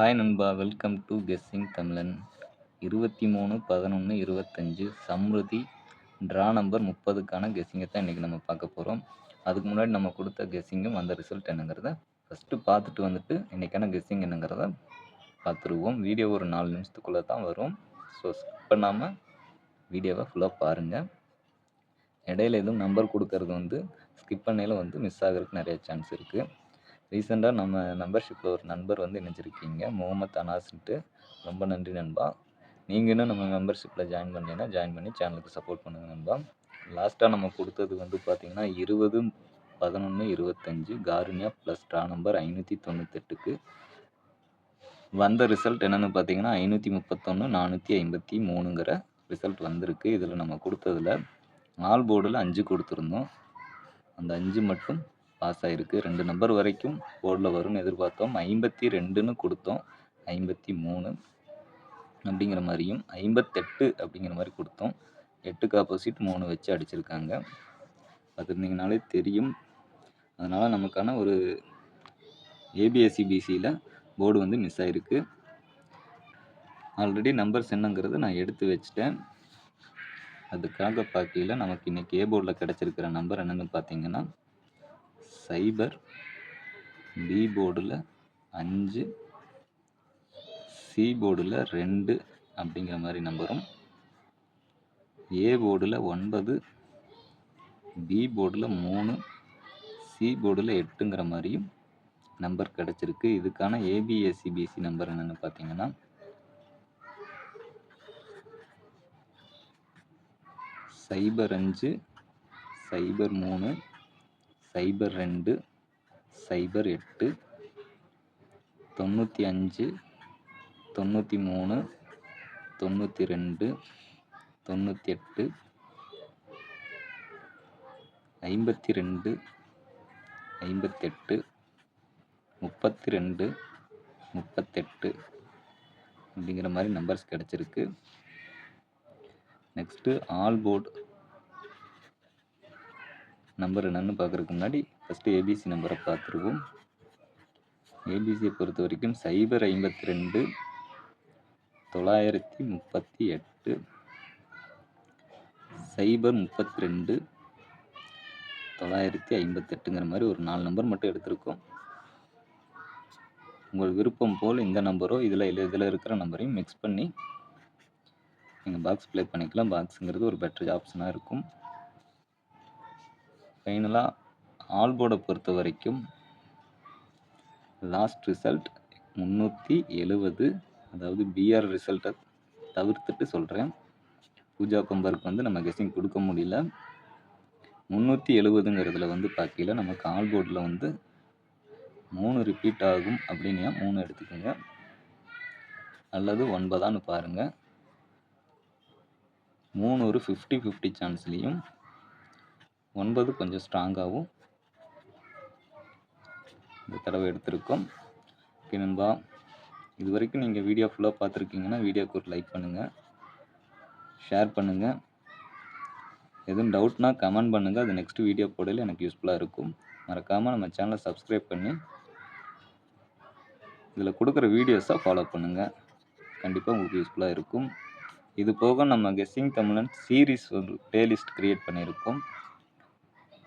Hi நண்பா, welcome to guessing தமிழன். 23/11/25 Samriddhi draw number 30க்கான கெஸ்ஸிங்கை தான் இன்றைக்கி நம்ம பார்க்க போகிறோம். அதுக்கு முன்னாடி நம்ம கொடுத்த கெஸ்ஸிங்கும் அந்த ரிசல்ட் என்னங்கிறத ஃபஸ்ட்டு பார்த்துட்டு வந்துட்டு இன்றைக்கான கெஸ்ஸிங் என்னங்கிறத பார்த்துருவோம். வீடியோ ஒரு 4 நிமிஷத்துக்குள்ளே தான் வரும். ஸோ ஸ்கிப் பண்ணாமல் வீடியோவை ஃபுல்லாக பாருங்கள். இடையில எதுவும் நம்பர் கொடுக்கறது ஸ்கிப் பண்ணையில் மிஸ் ஆகிறதுக்கு நிறைய சான்ஸ் இருக்குது. ரீசெண்டாக நம்ம மெம்பர்ஷிப்பில் ஒரு நண்பர் இணைஞ்சிருக்கீங்க, முகமது அனாஸ்ன்ட்டு. ரொம்ப நன்றி நண்பா. நீங்கள் இன்னும் நம்ம மெம்பர்ஷிப்பில் ஜாயின் பண்ணீங்கன்னா ஜாயின் பண்ணி சேனலுக்கு சப்போர்ட் பண்ணுங்கள் நண்பா. லாஸ்ட்டாக நம்ம கொடுத்தது பார்த்தீங்கன்னா 20/11/25 காருண்யா ப்ளஸ் ட்ரா நம்பர் 598க்கு வந்த ரிசல்ட் என்னென்னு பார்த்தீங்கன்னா 531/453ங்கிற ரிசல்ட் வந்திருக்கு. இதில் நம்ம கொடுத்ததில் ஆல் போர்டில் 5 கொடுத்துருந்தோம். அந்த 5 மட்டும் பாஸ் ஆகிருக்கு. 2 நம்பர் வரைக்கும் போர்டில் வரும்னு எதிர்பார்த்தோம். 52ன்னு கொடுத்தோம், 53 அப்படிங்கிற மாதிரியும் 58 அப்படிங்கிற மாதிரி கொடுத்தோம். 8க்கு ஆப்போசிட் 3 வச்சு அடிச்சிருக்காங்க. பார்த்துருந்தீங்கனாலே தெரியும். அதனால் நமக்கான ஒரு ஏபிஎஸ்சிபிசியில் போர்டு மிஸ் ஆகிருக்கு. ஆல்ரெடி நம்பர்ஸ் என்னங்கிறது நான் எடுத்து வச்சிட்டேன். அதுக்காக பார்க்கையில் நமக்கு இன்றைக்கி ஏ போர்டில் கிடச்சிருக்கிற நம்பர் என்னென்னு பார்த்தீங்கன்னா 0, பி போர்டில் 5, சி போர்டில் 2 அப்படிங்கிற மாதிரி நம்பரும், ஏ போர்டில் 9, பி போர்டில் 3, சி போர்டில் 8ங்கிற மாதிரியும் நம்பர் கிடச்சிருக்கு. இதுக்கான ஏபிஎஸ்சிபிசி நம்பர் என்னென்னு பார்த்தீங்கன்னா 05, 03, 02, 08, 95, 93, 92, 98, 52, 58, 32, 38 அப்படிங்கிற மாதிரி நம்பர்ஸ் கிடச்சிருக்கு. நெக்ஸ்ட்டு ஆல் போர்டு நம்பர் என்னென்னு பார்க்குறதுக்கு முன்னாடி ஃபஸ்ட்டு ஏபிசி நம்பரை பார்த்துருவோம். ஏபிசியை பொறுத்த வரைக்கும் 052 938 032 958ங்கிற மாதிரி ஒரு 4 நம்பர் மட்டும் எடுத்திருக்கோம். உங்கள் விருப்பம் போல் இந்த நம்பரோ இதில் இருக்கிற நம்பரையும் மிக்ஸ் பண்ணி நீங்கள் பாக்ஸ் ப்ளே பண்ணிக்கலாம். பாக்ஸுங்கிறது ஒரு பெட்டர் ஆப்ஷனாக இருக்கும். ஃபைனலாக ஆல் போர்டை பொறுத்த வரைக்கும் லாஸ்ட் ரிசல்ட் 370. அதாவது பிஆர் ரிசல்ட்டை தவிர்த்துட்டு சொல்கிறேன். பூஜா கொம்பருக்கு நம்ம கெஸ்ஸிங் கொடுக்க முடியல. 370ங்கிறதுல பார்க்கையில் நமக்கு ஆல் போர்டில் 3 ரிப்பீட் ஆகும் அப்படின்னா 3 எடுத்துக்கோங்க, அல்லது 9 பாருங்கள். 3 ஒரு 50-50 சான்ஸ்லேயும் 9 கொஞ்சம் ஸ்ட்ராங்காகவும் இந்த தடவை எடுத்திருக்கோம். ஓகே நண்பா, இது வரைக்கும் நீங்கள் வீடியோ ஃபுல்லாக பார்த்துருக்கீங்கன்னா வீடியோக்கு ஒரு லைக் பண்ணுங்கள், ஷேர் பண்ணுங்கள். எதுவும் டவுட்னா கமெண்ட் பண்ணுங்கள். அது நெக்ஸ்ட் வீடியோ போடல எனக்கு யூஸ்ஃபுல்லாக இருக்கும். மறக்காமல் நம்ம சேனலை சப்ஸ்கிரைப் பண்ணி இதில் கொடுக்குற வீடியோஸை ஃபாலோ பண்ணுங்கள். கண்டிப்பாக உங்களுக்கு யூஸ்ஃபுல்லாக இருக்கும். இது போக நம்ம கெஸ்ஸிங் தமிழன் சீரீஸ் ஒரு பிளேலிஸ்ட் க்ரியேட் பண்ணியிருக்கோம்.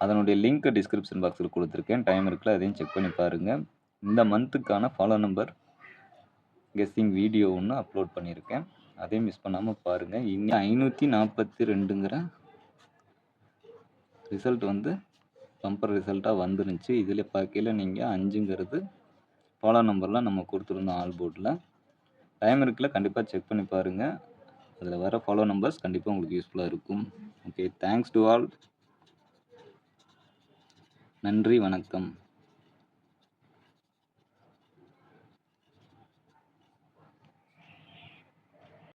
அதனுடைய லிங்க் டிஸ்கிரிப்ஷன் பாக்ஸில் கொடுத்துருக்கேன். டைம் இருக்குல்ல, அதையும் செக் பண்ணி பாருங்கள். இந்த மந்த்துக்கான ஃபாலோ நம்பர் கெஸ்ஸிங் வீடியோ ஒன்று அப்லோட் பண்ணியிருக்கேன். அதையும் மிஸ் பண்ணாமல் பாருங்கள். இன்னும் 542ங்கிற ரிசல்ட் பம்பர் ரிசல்ட்டாக வந்துருந்துச்சு. இதில் பார்க்கையில் நீங்கள் 5ங்கிறது ஃபாலோ நம்பர்லாம் நம்ம கொடுத்துருந்தோம் ஆல் போர்டில். டைம் இருக்குல்ல, கண்டிப்பாக செக் பண்ணி பாருங்கள். அதில் வர ஃபாலோ நம்பர்ஸ் கண்டிப்பாக உங்களுக்கு யூஸ்ஃபுல்லாக இருக்கும். Okay, thanks to all. நன்றி, வணக்கம்.